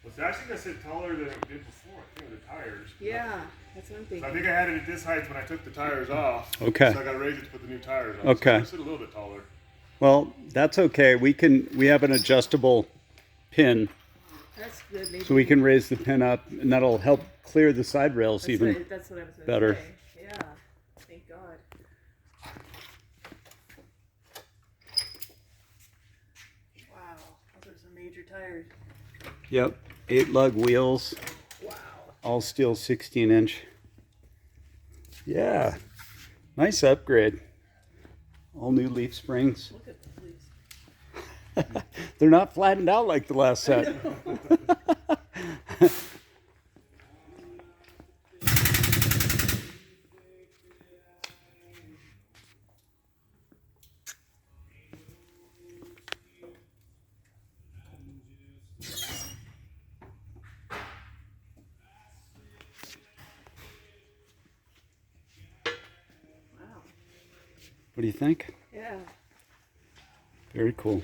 Well, it's actually going to sit taller than it did before. I think with the tires. Yeah, that's what I'm thinking. So I think I had it at this height when I took the tires off. Okay. So I got to raise it to put the new tires on. Okay. So it's going to sit a little bit taller. Well, that's okay. We have an adjustable pin. That's good. Maybe. So we can raise the pin up, and that'll help clear the side rails That's even what, that's what I was going to better. say. Yeah. Thank God. Wow. Those are some major tires. Yep. 8 lug wheels. Wow. All steel 16-inch. Yeah. Nice upgrade. All new leaf springs. Look at these. They're not flattened out like the last set. Wow. What do you think? Yeah. Very cool.